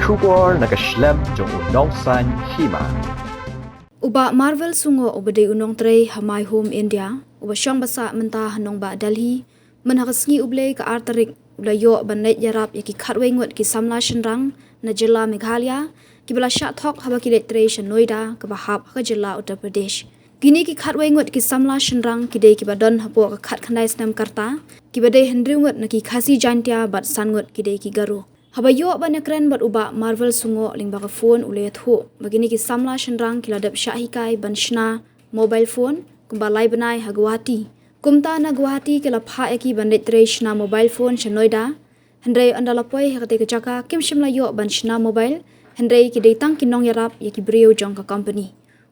Shubor nakaslem jong unong san hima. Uba Marvel sungo ubade unong tre hamai home India uba syang basa mentah hanong ba Delhi menhaksngi uble ka artarik ulayo banait yarap yaki khatwengot ki samla shenrang na jilla Meghalaya ki bala sha thok haba ki tre Noida ka bahap ka jilla Uttar Pradesh kini ki khatwengot ki samla shenrang ki de ki badon hapo ka khat khandai snam karta ki bade hendriungot na ki khasi jantia bat sangot ki de ki garu Habayo banakran bat uba Marvel sungo ling baka phone ule thu bagini ki samla shenrang kiladap shahikai banshna mobile phone kumbalai banai ha Guwahati kumta na Guwahati kila pha eki bandit treshna mobile phone shanoida hendrei andalapoi hakate ka jaka kim shimla yo banshna mobile hendrei ki deitang kinong yarap yeki brio jong ka company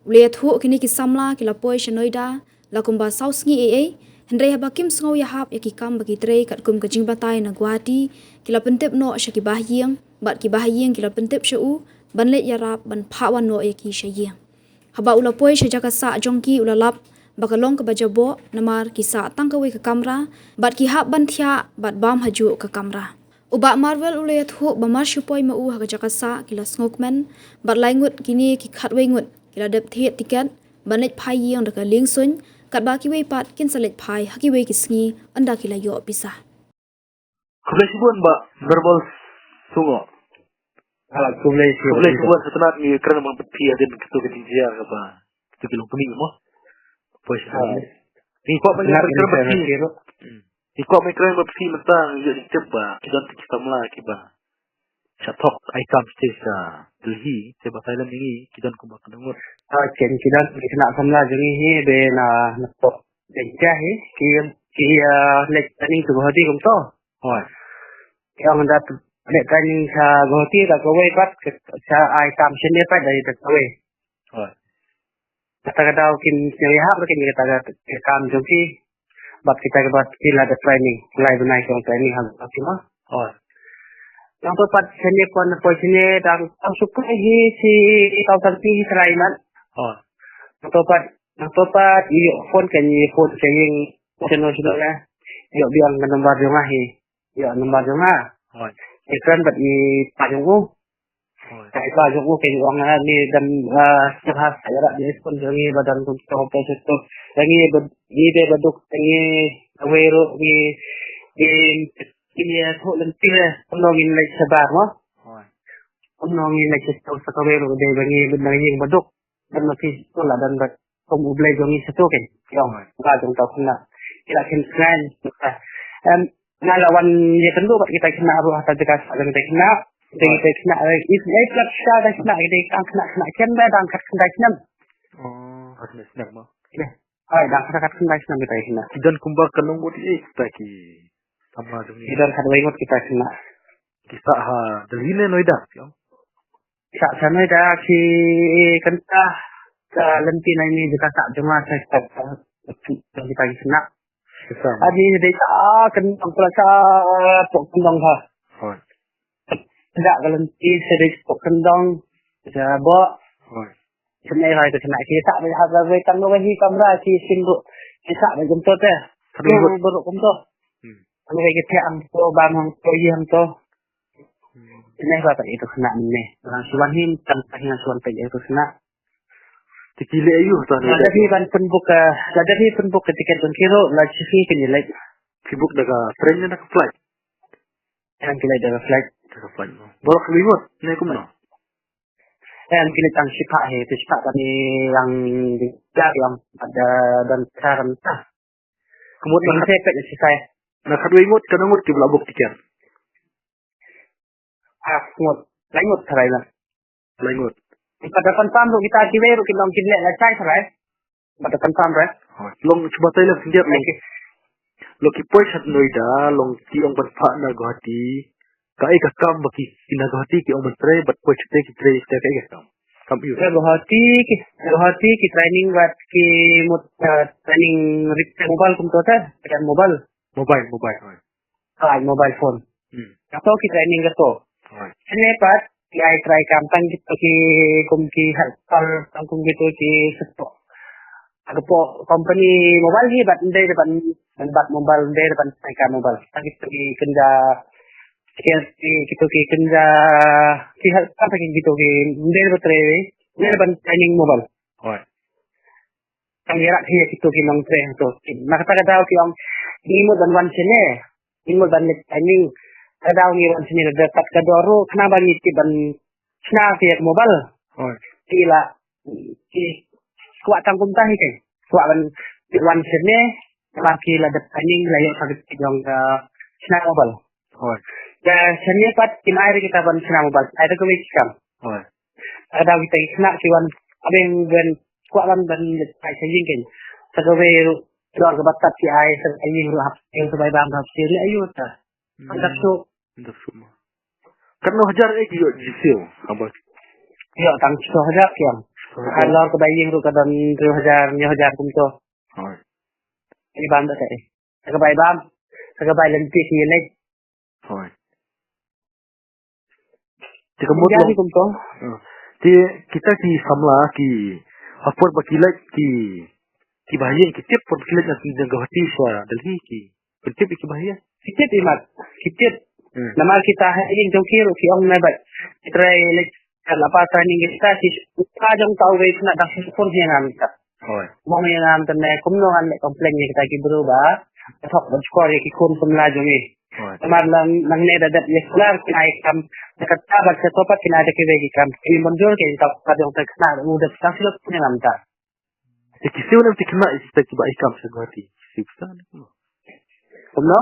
ule thu kini ki samla kila poi shanoida lakumba sausngi aa Hendrei habakim sngau yahap yaki kam bagi trei kat kum kajing batai na Guwahati kila pentip no syaki bahyeng bat ki bahyeng kila pentip syau banlet yarap ban phawan no yaki syayeng haba ulapoi syajaka sa jongki ulalap bakalong ke bajabo namar ki sa tangkawi ke kamera bat ki hap ban thya bat bam haju ke kamera uba Marvel ule thu bamar syupoi mau ha kajaka sa kila snokman bat laingut kini ki khatwengut kila dep thiet tiket banlet phayeng daka lingsun kat ba ki wei pat kin salet phai haki wei kisngi anda kila yo pisah Kumlesibuan ba verbal sungo. Kumlesibuan setelah ni kerana mampi ada begitu ketinggian apa itu kilong kami mo. Pues ni kok banyak kerana bersih. Ni kok mereka bersih mentang jadi coba kita kita mulai kita. Syatok aikam stage Delhi sebab Thailand ini kita kumbak dengar. Chen kita kena samla jadi he be na nakto. Denja he ki lek tani tu hadi kum to. Hoi. Yang anda lek tani sa goti da ko wei pat sa ai kam sene pat dari ta ko wei. Hoi. Kata kin cari hak kin kata kam joki bat kita bat kila da training live night training hal apa. Hoi. Yang tepat sene pon posine dan suka hi si tau tanti Israelan. Oh. Yang tepat iyo phone kan ni phone saying channel sudah iyo biang nomor jonga hi. Iyo nomor jonga. Oh. Ikran bat i pajungu. Oh. Kai pajungu ke orang ni dan sahas saya di phone jongi badan tu sampai situ. Lagi de baduk ni awero ini thu lần kia ông nói in lại sờ bạc mà ông nói in lại sờ sờ cái về rồi để bên này nhìn bắt đục bên mà khi tôi là đơn vật không u play giống như sờ tôi kì không và chúng ta không là cái là cái plan ngay làวันนี้kan tuh kita kena ruah tadi kita kena kita kena itu plus kita kena kita kena kena dan kena kena Oh, harus snack mah. Dan kena kita kena Dan kumbak kenung buat taki. Sama demi. Dan khatwengot kita kena Kisah Delhi ne Noida. Sa sana da si kanta lenti na ini juga tak cuma saya kita kena. Adi de sa kan pelasa pok kendong ha. Hoi. Tidak lenti sedih pok kendong ja bo. Hoi. Senai hai ke kena kita tak ada we tang no hi kamera si singgu. Kita be kum to te. Yang buruk kum to. Kalau kita ang to bang ang to yang to. Ini apa itu kena ni. Orang suan hin tanpa yang suan pe itu kena. Tikile ayu tu. Ada ni ban penbuk ketika kiro la chifi penilai. Sibuk daga friend nak flight. Yang kila daga flight. Daga flight. Bolak bingot. Ni kum no. Yang kila tang sipa he tu sipa tadi yang yang ada dan karam tah. Kemudian saya pe saya. Nak kadua ingot kadang ingot kibla buk tikian. Ngot, laingot sarai lah. Laingot. Pada confirm tu kita kiweru kita mungkin lek cai sarai. Pada confirm rai. Long cuba tayo lang sindiat long. Long kipoy sa Noida, long ki ong banpa na Guwahati. Kai ka kam baki ina Guwahati ki ong bantre bat poy chute ki tre sta kai ka kam. Kam yu. Guwahati ki training buat ki training mobile kum tu ta, kan mobile. Mobile. Mobile phone. Atau ki training ka to. Sene pat ki ai try kampang gitu ki hal kum gitu ki sepo. Ada po company mobile hi bat ndai depan mobile ndai depan ka mobile. Tapi ki kenda Kita kerja kita apa gitu dari baterai dari training mobile. Oi. Ang hirap siya kita kinong train to. Nakataga daw siyang imo dan wan sini. Imo dan training. Kadaw ni wan sini dapat kadoro kenapa ngiti ban sna siya mobile. Oi. Tila kuat tangkum tahi kan. Kuat ban wan sini laki la dapat training layo sagit yung sna mobile. Oi. Ya sini pat kinairi kita ban sna mobile. Ada kewikam. Oi. Kadaw kita sna siwan abeng ben kuat lan dan ai saying kan. Sagawe luar kebatat si ai saying ru hap yang sebai bang hap siri ayu ta. Andak so Ndak semua. Karena hajar yo jisil. Apa? yo tang so hajar kiam. Luar kebaying ru kadan ru hajar nyo hajar kum to. Oi. Ini bang dak ai. Sagabai bang. Sagabai lentik ni lek. Oi. Jika mut Jadi kum to. Di kita di samla ki apor bakilat ki bahaya ki tip por bakilat nak jaga hati sa dalhi ki tip ki bahaya Sikit imat. Sikit. Nama kita haing jongkir ki ong nabat. Try lek apa training kita si ka jong tau we na dak pun hiangan kita. Oi. Mo hiangan tene kumno an lek komplain ni kita ki berubah. Thok ban score ki kun kumla jongi. Oi. Teman nang ne dadat yeslar kinai kam dekat tabat se topat kinai de ki kam. Ini monjol ke kita kadang tak kena udah sasil punya namta. Sikisiu nam tikna ista ki ba ikam sa hati siksa no. Kumno?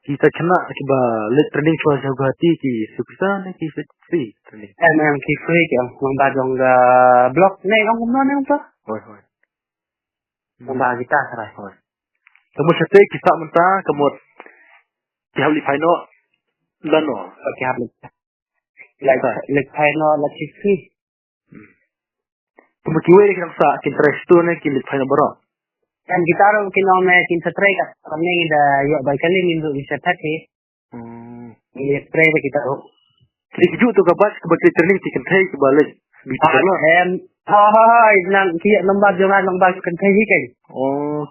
Kita kena akiba let training chua sa hati ki siksa ne ki free training. Memang ki free ki ang badong ga blok ne ang kumno ne to. Oi oi. Kumba kita sarai. Oi. Kamu sate kita menta kamu dihabli paino lano. Ki hab lek paino la ki free. Kamu kiwe ki sa interest tu ne ki let paino baro. Dan kita ro kinong me kin sa tray ka kami da yo bay kali mindu isa tati. Ni tray kita ro. Jadi keju tu kabat kebat training ti kentai ke balik. Bisa lo. Nang kiya lambar jongan lambar kentai hikai. Oh.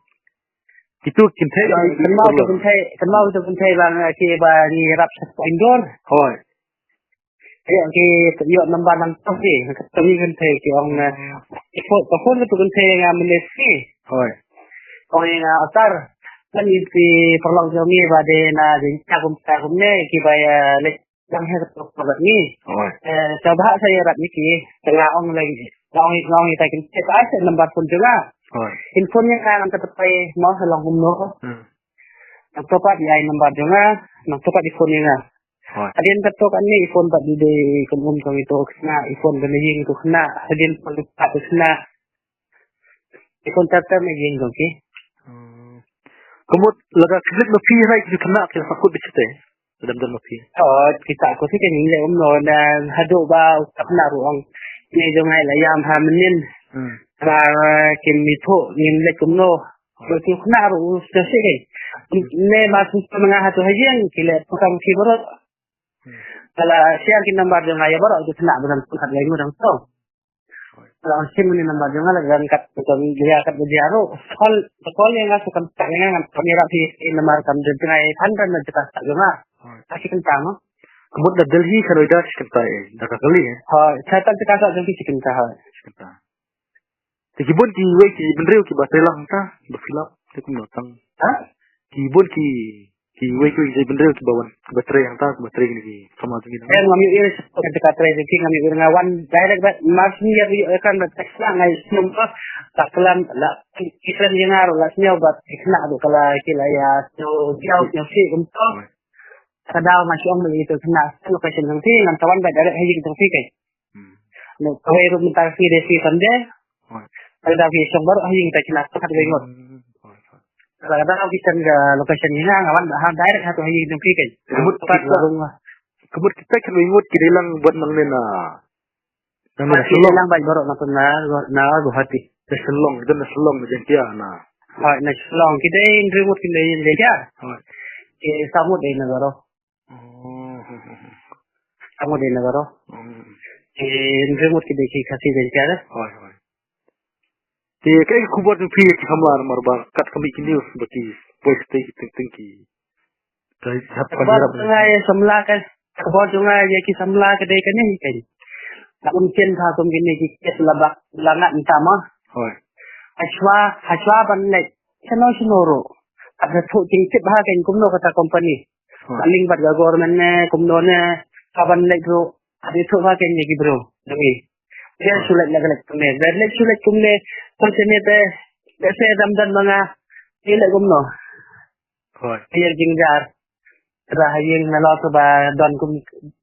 Itu kentai Kenmau tu kentai bang ki ba ni rap sa indoor. Hoi. Ki yo lambar nang toki kami kentai ki ong phone tu kentai nga menesi. Hoi. Ong nga atar kan iti perlong jomi ba de na din takum ne ki ba lek yang he to ba ni. Hoi. Coba saya rat ni ki tengah ong lagi. Ngong kita kin cek asa lambar pun juga. Hoi. Infonya kan tetap pay mau selang kumno. Nang topat ya lambar juga, nang topat iPhone nga. Hoi. Adin ketok kan ni iPhone tak di kumum kang itu kena iPhone kan ying tu kena adin pun tak kena. iPhone tak ying okay. Kamu laga klik no pi right you kena ke sakut bicete. Dalam no pi. Oh, kita aku sih kan ni umno dan hadu ba kena ruang. Ni jongai la yam ha menin. Ra kin mito nin le kumno. Berarti kena ru sesi kan. Ne masuk tengah hatu hajian kile tukang ki borot. Kalau siang kin nambar jongai ya borot itu kena benar pusat lagi orang tu. Kalau sim ni nambar jongai la dan kat tukang dia kat berjaru. Sekolah yang ngasuk kan tak yang kami rapi nambar kan jengai tandan na jeta tak jongai. Kasih kentang no. Kamu dah Delhi kalau dah kentai. Dah kali ya. Ha, catatan sekasar jengki chicken ka ha. Kentai. Tikibun ki we ki bendreu ki batelang ta berfilap tikum notang. Ha? Kibun ki we ki bendreu ki bawan baterai yang ta baterai ni sama tu ni. Ngami ir ketika tray jengki ngami ir ngawan direct bat marsin ya kan teksa ngai semua tak kelam la kisan yang aro la snya bat kena tu kalau kila ya so jauh yang si untuk kadang masih om itu kena location yang tinggi nan tawan bat direct haji kita fikai. No kau itu minta fi desi sande. Kada fi sumber haji kita kena kat bengot. Kadang kita ke location ni ngawan ha direct satu haji kita fikai. Kebut kita kan ingat kita lang buat nang nena. Nang nena Selong lang baik borok na hati. Selong dan selong macam dia na. Ha na selong kita in remote kita in dia. Ke samud ai nagaro. Samud ai nagaro. In remote kita ki khasi dia ada. Hoi. Te kai kubur tu pi hamlar marba kat kami kini seperti voice tingki. Kai hap Ngai semla kan Kebor junga ya ki samla kedai kan ni kan. Tak mungkin tha kum gini ki kes labak langat entama. Hoi. Hashwa ban lek chano ro. Ada thu ting tip ha kan kumno kata company. Paling bat ga government ne kumno ne kaban lek ro. Ada thu ha kan ni bro. Demi. Dia sulit lek kumne. Lek sulit kumne konsene te se damdan mga ile kumno. Hoi. Dia jingjar. Rahayeng nalo to ba don kum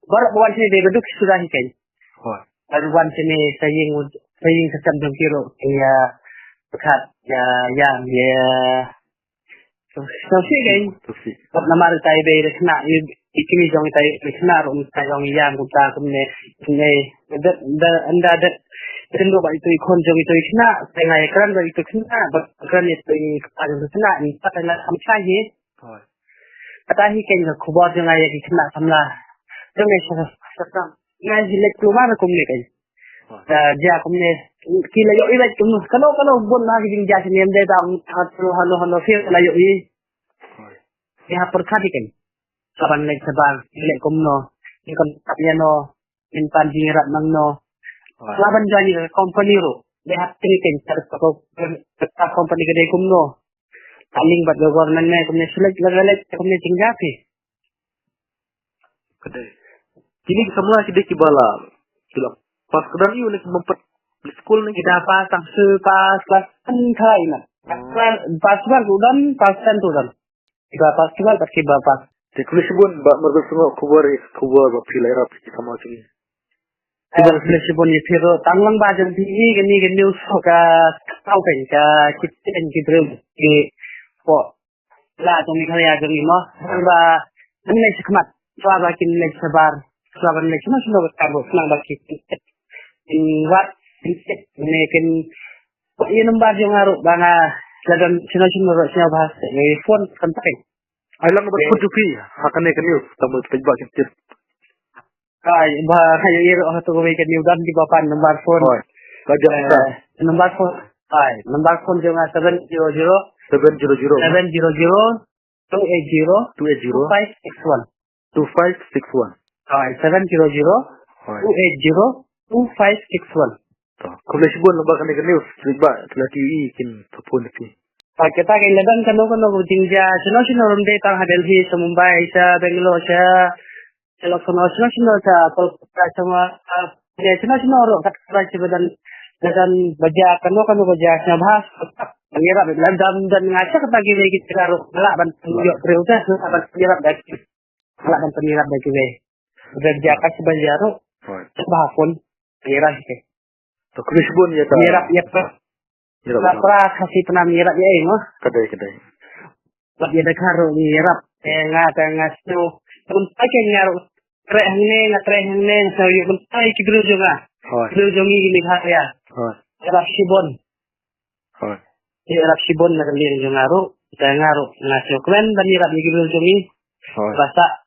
bar buwan sini de beduk sudah hikai. Hoi. Baru buwan sini saying sesam dong kiro ya bekat ya so si kai Tusi. kap namar tai be kena ikimi jong tai kena rum tai jong yang kuta kumne ne anda ada tendo ba itu ikon jong itu kena tengai kran ba itu kena kran itu ada kena ni patana samsai he Hoi. kata hi ken ga khubor jong ay kena samla jong ai sa ngai jilek keluar kumne kai ja kumne kila yo ilek kumno kalau bon na ging ja sini ende da halo fir la yo i Hoi. ya perkhati kan saban lek saban ilek kumno ni kon tapya no in pan jirat mangno Hoi. laban jani company ro de hat tri kan ko company gede kumno paling bat government ne kumne selek lagalek kumne tinggapi Kedai. Kini semua kita kibala. Kila pas kedan iu lek memper di sekolah ni kita pas se pas kelas kan thai na pas udan pas kan udan kita pas pas kiba pas Teknis pun bak mergo semua kubur bak pilai rap kita sama sini. Ibang flexible ni pero tanglang ba jang di gani news ka tau kan ka kitin kidro ke po la to mi kaya jang mo ba anne sikmat swa ba kin le sabar swa ba le sino ba tabo nang ba kitin in wat ne ken po yun ba jang aro ba nga lagan sino ro siya bahas ni phone kan takin Ailang ba kujuki akan ikan news tamu pejbak kita. Ay, ba kayo iro ato ko may kaniudan di ba pan number 4. Hoi. Kajak sa Number 4. Ay, number 4 yung 700 700 280 280 2561. 2561. Ay, 700 Hoi. 280 2561. To. Kalau sebut lembak kan ikan news pejbak telah TV kin tapun lagi. Ay, kita kailangan kano tingja sino rumde tang Delhi sa Mumbai sa Bangalore sa Telekono sino sa Kolkata sama sino ro kata dan baja kano baja sa bahas mengira dan ngaca kata gini kita ro galak ban yo preuta ban penirap daki galak ban penirap daki we baja ka baja ro Hoi. bahas pun mengira sih To kalau sebut ya ta. menirap ya pra kasih pernah menirap ya mo Kedai. Lagi ada karo menirap nga sno pun pakai ngaro treh ne sa yo pun pakai kidro juga Hoi. kidro jongi gini ya Hoi. Arab Shibon. Hoi. Arab Shibon na kali yung ngaro. Kita ngaro. Ngasyo kwen, banirap yung gilul jongi. Hoi. Basta